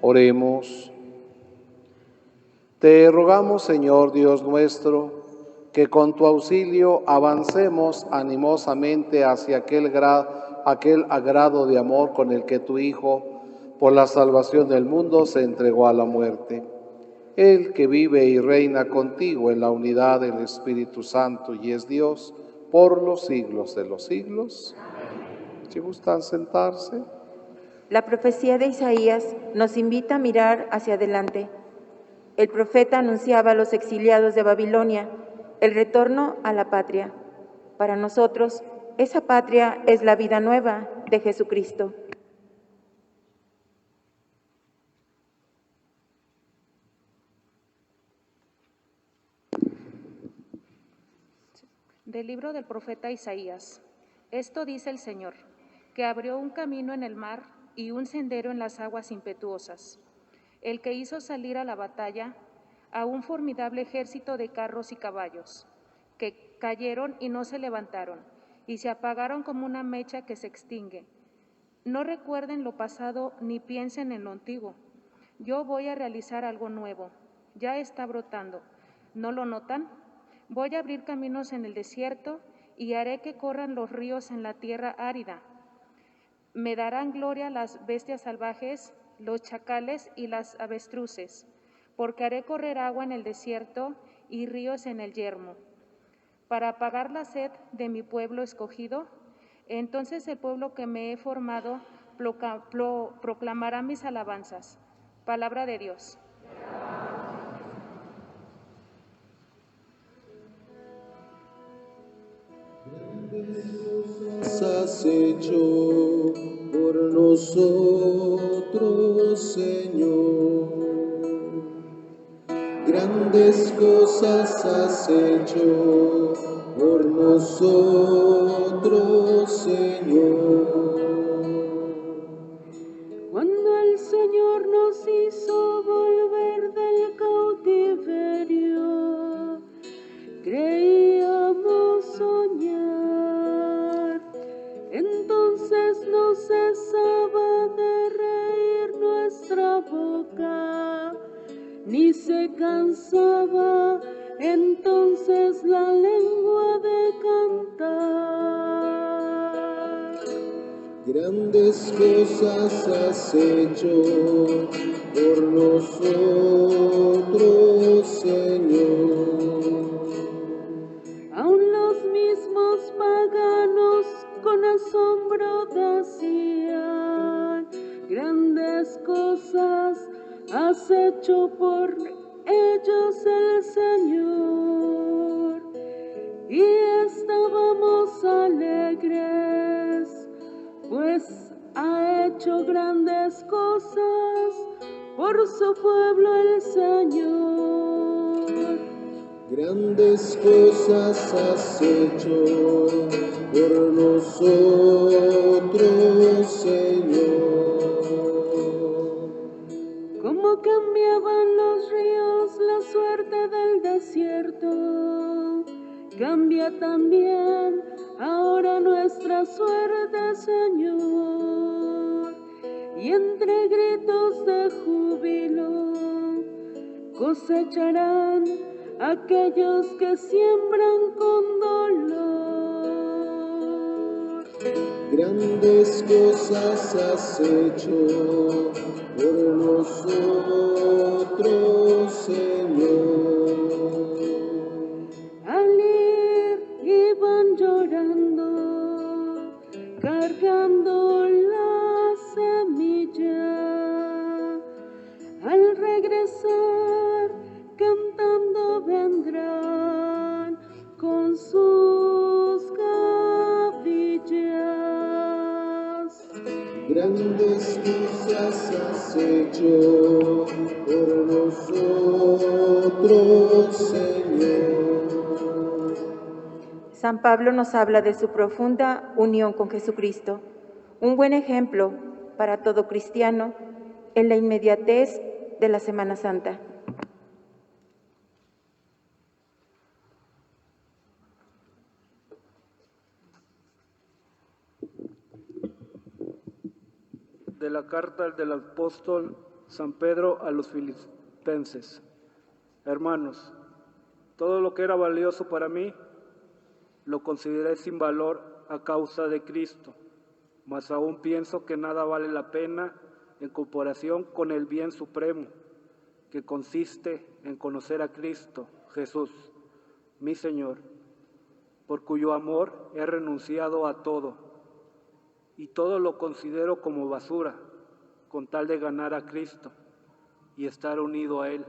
Oremos. Te rogamos, Señor Dios nuestro, que con tu auxilio avancemos animosamente hacia aquel agrado de amor con el que tu Hijo, por la salvación del mundo, se entregó a la muerte. Él que vive y reina contigo en la unidad del Espíritu Santo y es Dios por los siglos de los siglos. Si gustan sentarse. La profecía de Isaías nos invita a mirar hacia adelante. El profeta anunciaba a los exiliados de Babilonia el retorno a la patria. Para nosotros, esa patria es la vida nueva de Jesucristo. Del libro del profeta Isaías. Esto dice el Señor, que abrió un camino en el mar y un sendero en las aguas impetuosas, el que hizo salir a la batalla a un formidable ejército de carros y caballos, que cayeron y no se levantaron, y se apagaron como una mecha que se extingue. No recuerden lo pasado ni piensen en lo antiguo. Yo voy a realizar algo nuevo, ya está brotando. ¿No lo notan? Voy a abrir caminos en el desierto y haré que corran los ríos en la tierra árida. Me darán gloria las bestias salvajes, los chacales y las avestruces, porque haré correr agua en el desierto y ríos en el yermo, para apagar la sed de mi pueblo escogido. Entonces el pueblo que me he formado proclamará mis alabanzas. Palabra de Dios. Has hecho por nosotros, Señor. Grandes cosas has hecho por nosotros, Señor. Cuando el Señor nos hizo volver del cautiverio, creíamos soñar. Entonces no cesaba de reír nuestra boca, ni se cansaba entonces la lengua de cantar. Grandes cosas has hecho por nosotros, Señor. Aun los mismos paganos con asombro decían: grandes cosas has hecho por ellos el Señor. Y estábamos alegres, pues ha hecho grandes cosas por su pueblo el Señor. Grandes cosas has hecho por nosotros, Señor. Como cambiaban los ríos la suerte del desierto, cambia también ahora nuestra suerte, Señor. Y entre gritos de júbilo cosecharán aquellos que siembran con dolor. Grandes cosas has hecho por nosotros, Señor. Al ir iban llorando, cargando la semilla. Al regresar, cantando vendrán con sus gavillas. Grandes cosas has hecho por nosotros, Señor. San Pablo nos habla de su profunda unión con Jesucristo, un buen ejemplo para todo cristiano en la inmediatez de la Semana Santa. De la carta del apóstol San Pedro a los Filipenses: Hermanos, todo lo que era valioso para mí lo consideré sin valor a causa de Cristo, mas aún pienso que nada vale la pena en comparación con el bien supremo, que consiste en conocer a Cristo Jesús, mi Señor, por cuyo amor he renunciado a todo, y todo lo considero como basura, con tal de ganar a Cristo y estar unido a Él,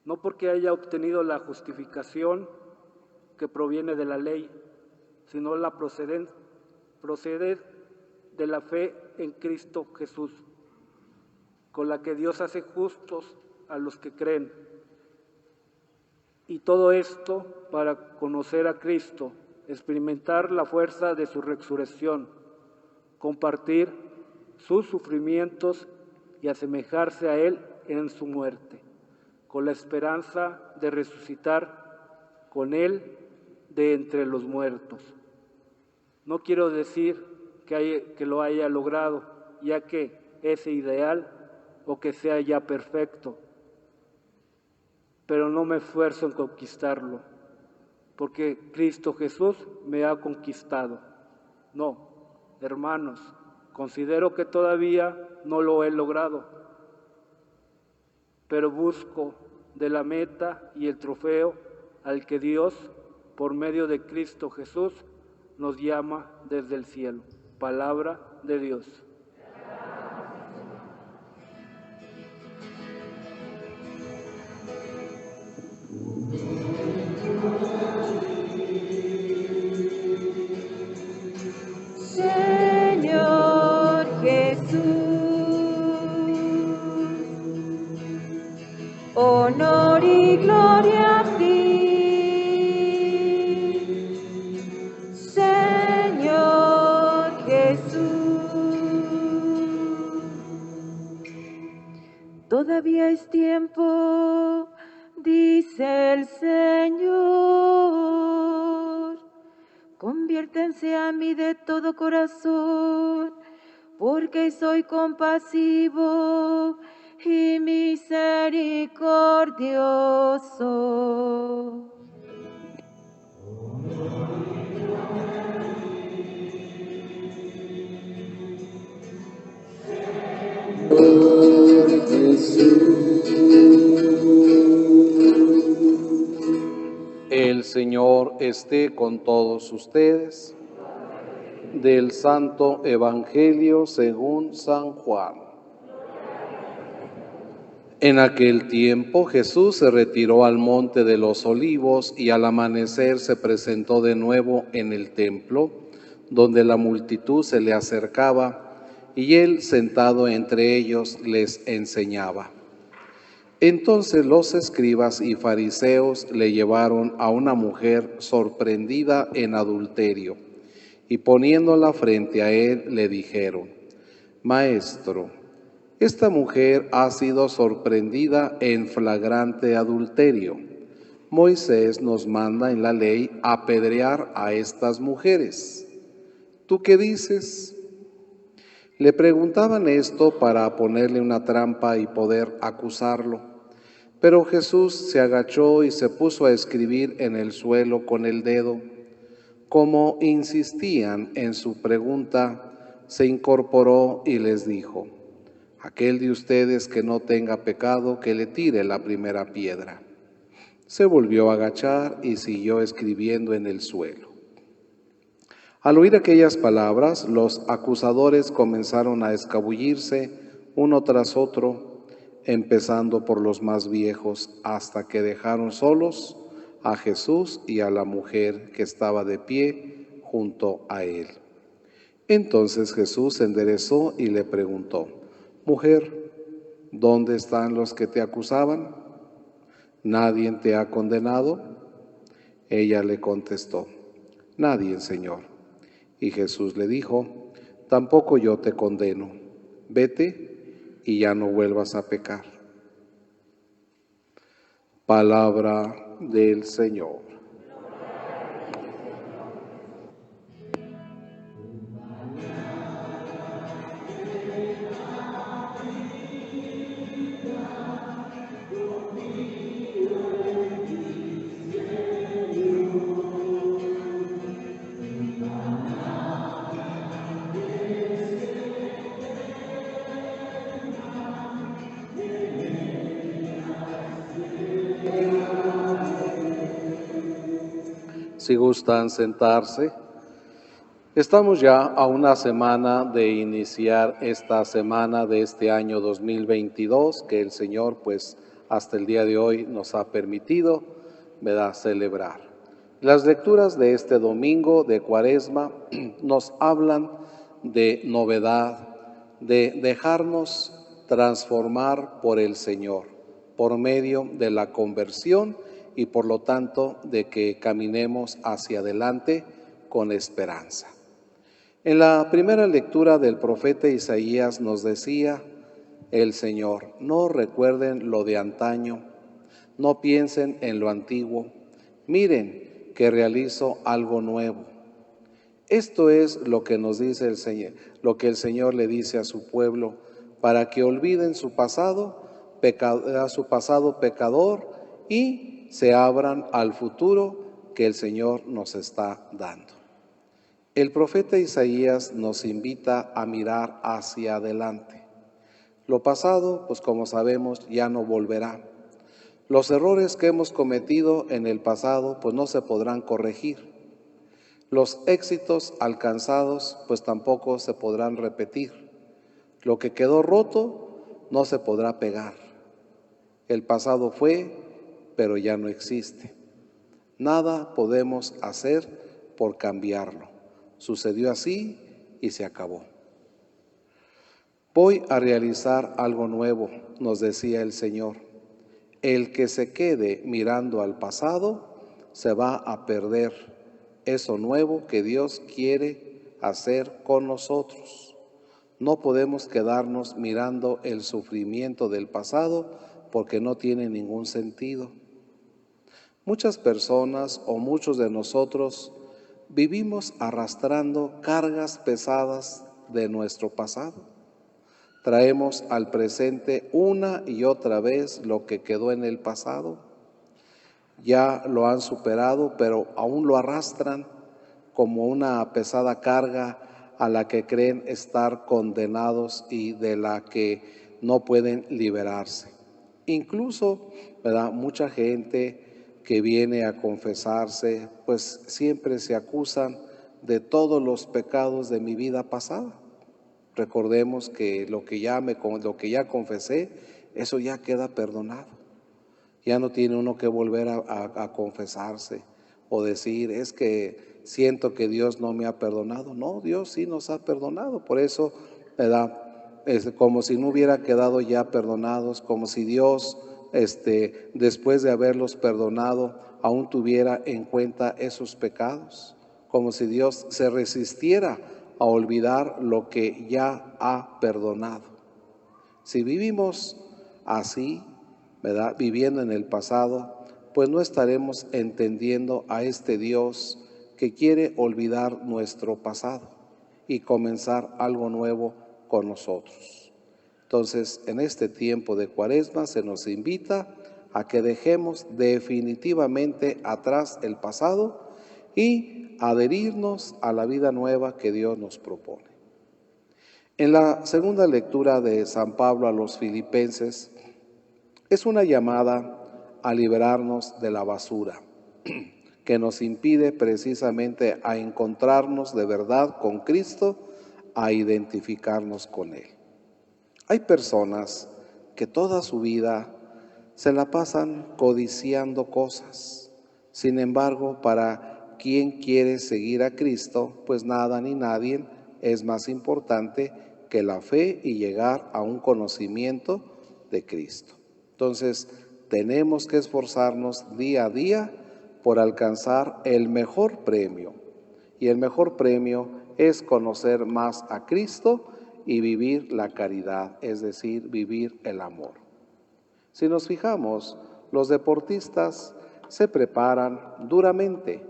no porque haya obtenido la justificación que proviene de la ley, sino la procede de la fe en Cristo Jesús, con la que Dios hace justos a los que creen. Y todo esto para conocer a Cristo, experimentar la fuerza de su resurrección, compartir sus sufrimientos y asemejarse a Él en su muerte, con la esperanza de resucitar con Él de entre los muertos. No quiero decir que lo haya logrado, ya que es ideal o que sea ya perfecto, pero no me esfuerzo en conquistarlo, porque Cristo Jesús me ha conquistado. No, hermanos, considero que todavía no lo he logrado, pero busco de la meta y el trofeo al que Dios, por medio de Cristo Jesús, nos llama desde el cielo. Palabra de Dios. Señor Jesús, honor y gloria a ti, Señor Jesús. Todavía es tiempo, dice el Señor. Conviértense a mí de todo corazón, porque soy compasivo y misericordioso. Señor Jesús. El Señor esté con todos ustedes. Del Santo Evangelio según San Juan. En aquel tiempo Jesús se retiró al monte de los Olivos y al amanecer se presentó de nuevo en el templo, donde la multitud se le acercaba y él, sentado entre ellos, les enseñaba. Entonces los escribas y fariseos le llevaron a una mujer sorprendida en adulterio y poniéndola frente a él le dijeron: Maestro, esta mujer ha sido sorprendida en flagrante adulterio. Moisés nos manda en la ley apedrear a estas mujeres. ¿Tú qué dices? Le preguntaban esto para ponerle una trampa y poder acusarlo. Pero Jesús se agachó y se puso a escribir en el suelo con el dedo. Como insistían en su pregunta, se incorporó y les dijo: Aquel de ustedes que no tenga pecado, que le tire la primera piedra. Se volvió a agachar y siguió escribiendo en el suelo. Al oír aquellas palabras, los acusadores comenzaron a escabullirse uno tras otro, empezando por los más viejos, hasta que dejaron solos a Jesús y a la mujer que estaba de pie junto a él. Entonces Jesús se enderezó y le preguntó: Mujer, ¿dónde están los que te acusaban? ¿Nadie te ha condenado? Ella le contestó: Nadie, Señor. Y Jesús le dijo: Tampoco yo te condeno. Vete y ya no vuelvas a pecar. Palabra del Señor. Si gustan sentarse. Estamos ya a una semana de iniciar esta semana de este año 2022 que el Señor pues hasta el día de hoy nos ha permitido, ¿verdad?, celebrar. Las lecturas de este domingo de Cuaresma nos hablan de novedad, de dejarnos transformar por el Señor, por medio de la conversión y por lo tanto de que caminemos hacia adelante con esperanza. En la primera lectura del profeta Isaías nos decía el Señor: no recuerden lo de antaño, no piensen en lo antiguo, miren que realizo algo nuevo. Esto es lo que nos dice el Señor, lo que el Señor le dice a su pueblo, para que olviden su pasado pecador y se abran al futuro que el Señor nos está dando. El profeta Isaías nos invita a mirar hacia adelante. Lo pasado, pues como sabemos, ya no volverá. Los errores que hemos cometido en el pasado, pues no se podrán corregir. Los éxitos alcanzados, pues tampoco se podrán repetir. Lo que quedó roto, no se podrá pegar. El pasado fue, pero ya no existe. Nada podemos hacer por cambiarlo. Sucedió así y se acabó. Voy a realizar algo nuevo, nos decía el Señor. El que se quede mirando al pasado se va a perder eso nuevo que Dios quiere hacer con nosotros. No podemos quedarnos mirando el sufrimiento del pasado porque no tiene ningún sentido. Muchas personas o muchos de nosotros vivimos arrastrando cargas pesadas de nuestro pasado. Traemos al presente una y otra vez lo que quedó en el pasado. Ya lo han superado, pero aún lo arrastran como una pesada carga a la que creen estar condenados y de la que no pueden liberarse. Incluso, ¿verdad?, mucha gente que viene a confesarse, pues siempre se acusan de todos los pecados de mi vida pasada. Recordemos que lo que ya confesé, eso ya queda perdonado. Ya no tiene uno que volver a confesarse o decir, es que siento que Dios no me ha perdonado. No, Dios sí nos ha perdonado. Por eso, ¿verdad?, es como si no hubiera quedado ya perdonados, como si Dios después de haberlos perdonado, aún tuviera en cuenta esos pecados, como si Dios se resistiera a olvidar lo que ya ha perdonado. Si vivimos así, ¿verdad?, viviendo en el pasado, pues no estaremos entendiendo a este Dios que quiere olvidar nuestro pasado y comenzar algo nuevo con nosotros. Entonces, en este tiempo de Cuaresma se nos invita a que dejemos definitivamente atrás el pasado y adherirnos a la vida nueva que Dios nos propone. En la segunda lectura de San Pablo a los Filipenses, es una llamada a liberarnos de la basura que nos impide precisamente a encontrarnos de verdad con Cristo, a identificarnos con Él. Hay personas que toda su vida se la pasan codiciando cosas. Sin embargo, para quien quiere seguir a Cristo, pues nada ni nadie es más importante que la fe y llegar a un conocimiento de Cristo. Entonces, tenemos que esforzarnos día a día por alcanzar el mejor premio. Y el mejor premio es conocer más a Cristo y vivir la caridad, es decir, vivir el amor. Si nos fijamos, los deportistas se preparan duramente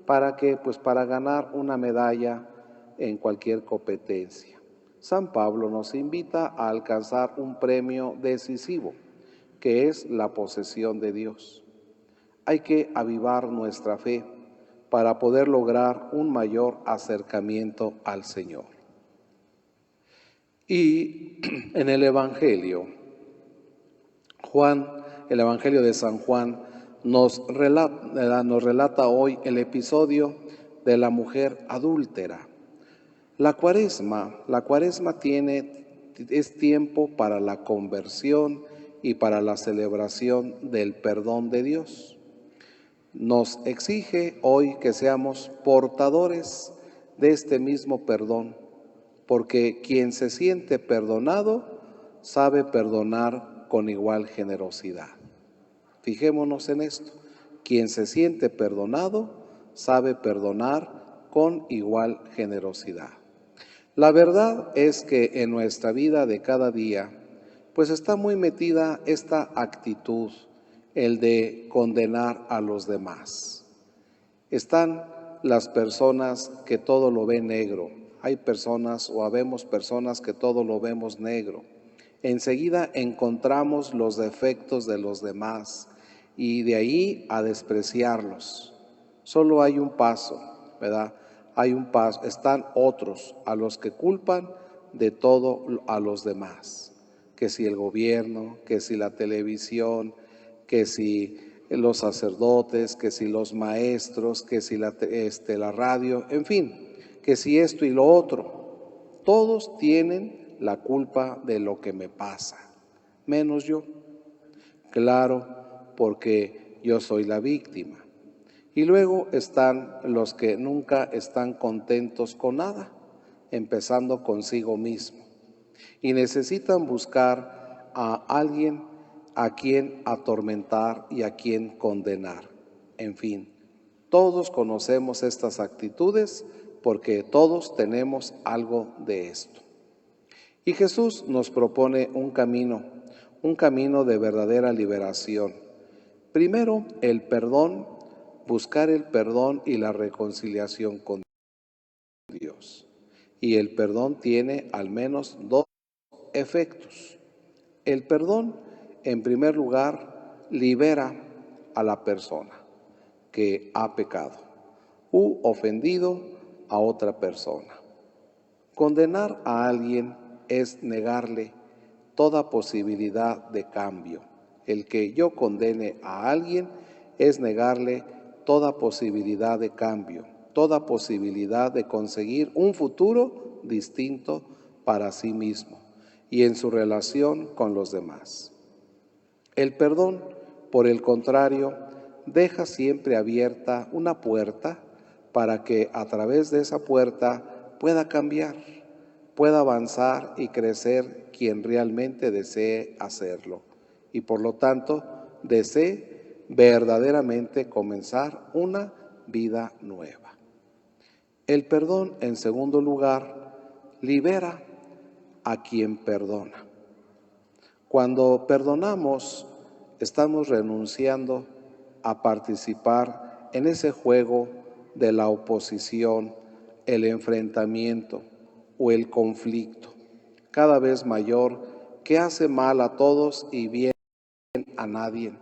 para ganar una medalla en cualquier competencia. San Pablo nos invita a alcanzar un premio decisivo, que es la posesión de Dios. Hay que avivar nuestra fe para poder lograr un mayor acercamiento al Señor. Y en el Evangelio de San Juan nos relata hoy el episodio de la mujer adúltera. La cuaresma es tiempo para la conversión y para la celebración del perdón de Dios. Nos exige hoy que seamos portadores de este mismo perdón, porque quien se siente perdonado sabe perdonar con igual generosidad. Fijémonos en esto, quien se siente perdonado sabe perdonar con igual generosidad. La verdad es que en nuestra vida de cada día, pues está muy metida esta actitud, el de condenar a los demás. Están las personas que todo lo ven negro. Hay personas o habemos personas que todo lo vemos negro. Enseguida encontramos los defectos de los demás y de ahí a despreciarlos. Solo hay un paso, ¿verdad? Hay un paso. Están otros a los que culpan de todo a los demás. Que si el gobierno, que si la televisión, que si los sacerdotes, que si los maestros, que si la radio, en fin, que si esto y lo otro. Todos tienen la culpa de lo que me pasa, menos yo. Claro, porque yo soy la víctima. Y luego están los que nunca están contentos con nada, empezando consigo mismo. Y necesitan buscar a alguien a quien atormentar y a quien condenar. En fin, todos conocemos estas actitudes porque todos tenemos algo de esto. Y Jesús nos propone un camino de verdadera liberación. Primero, el perdón, buscar el perdón y la reconciliación con Dios. Y el perdón tiene al menos dos efectos. El perdón, en primer lugar, libera a la persona que ha pecado u ofendido a otra persona. Condenar a alguien es negarle toda posibilidad de cambio. El que yo condene a alguien es negarle toda posibilidad de cambio, toda posibilidad de conseguir un futuro distinto para sí mismo y en su relación con los demás. El perdón, por el contrario, deja siempre abierta una puerta para que a través de esa puerta pueda cambiar, pueda avanzar y crecer quien realmente desee hacerlo y por lo tanto desee verdaderamente comenzar una vida nueva. El perdón, en segundo lugar, libera a quien perdona. Cuando perdonamos, estamos renunciando a participar en ese juego de la oposición, el enfrentamiento o el conflicto, cada vez mayor, que hace mal a todos y bien a nadie.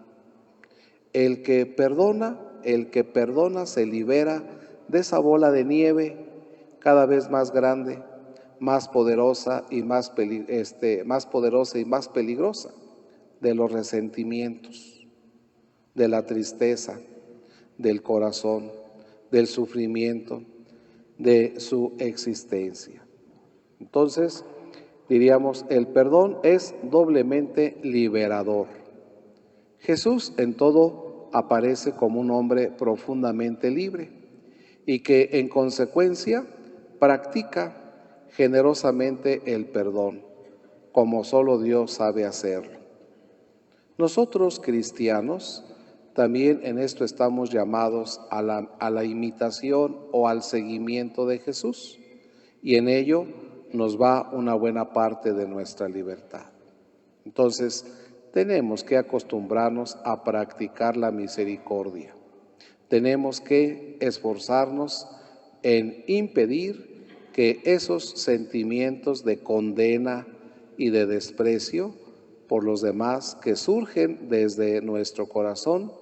El que perdona se libera de esa bola de nieve cada vez más grande, más poderosa y más peligrosa, de los resentimientos, de la tristeza, del corazón, del sufrimiento, de su existencia. Entonces, diríamos, el perdón es doblemente liberador. Jesús en todo aparece como un hombre profundamente libre y que en consecuencia practica generosamente el perdón, como solo Dios sabe hacerlo. Nosotros cristianos también en esto estamos llamados a la imitación o al seguimiento de Jesús, y en ello nos va una buena parte de nuestra libertad. Entonces, tenemos que acostumbrarnos a practicar la misericordia. Tenemos que esforzarnos en impedir que esos sentimientos de condena y de desprecio por los demás que surgen desde nuestro corazón,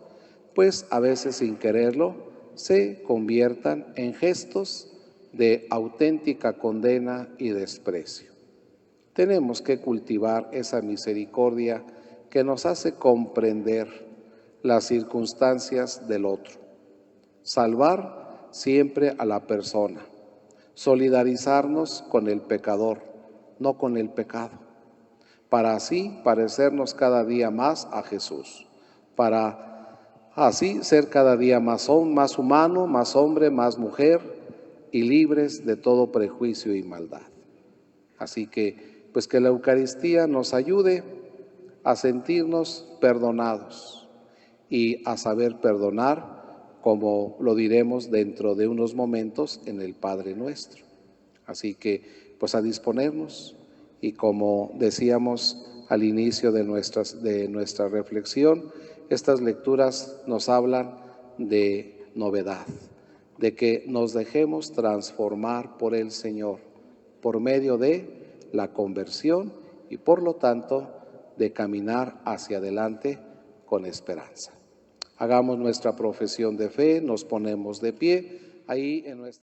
pues a veces sin quererlo, se conviertan en gestos de auténtica condena y desprecio. Tenemos que cultivar esa misericordia que nos hace comprender las circunstancias del otro. Salvar siempre a la persona. Solidarizarnos con el pecador, no con el pecado, para así parecernos cada día más a Jesús, para así ser cada día más humano, más hombre, más mujer y libres de todo prejuicio y maldad. Así que, pues que la Eucaristía nos ayude a sentirnos perdonados y a saber perdonar, como lo diremos dentro de unos momentos en el Padre Nuestro. Así que, pues a disponernos y como decíamos al inicio de nuestra reflexión, estas lecturas nos hablan de novedad, de que nos dejemos transformar por el Señor, por medio de la conversión y por lo tanto de caminar hacia adelante con esperanza. Hagamos nuestra profesión de fe, nos ponemos de pie ahí en nuestra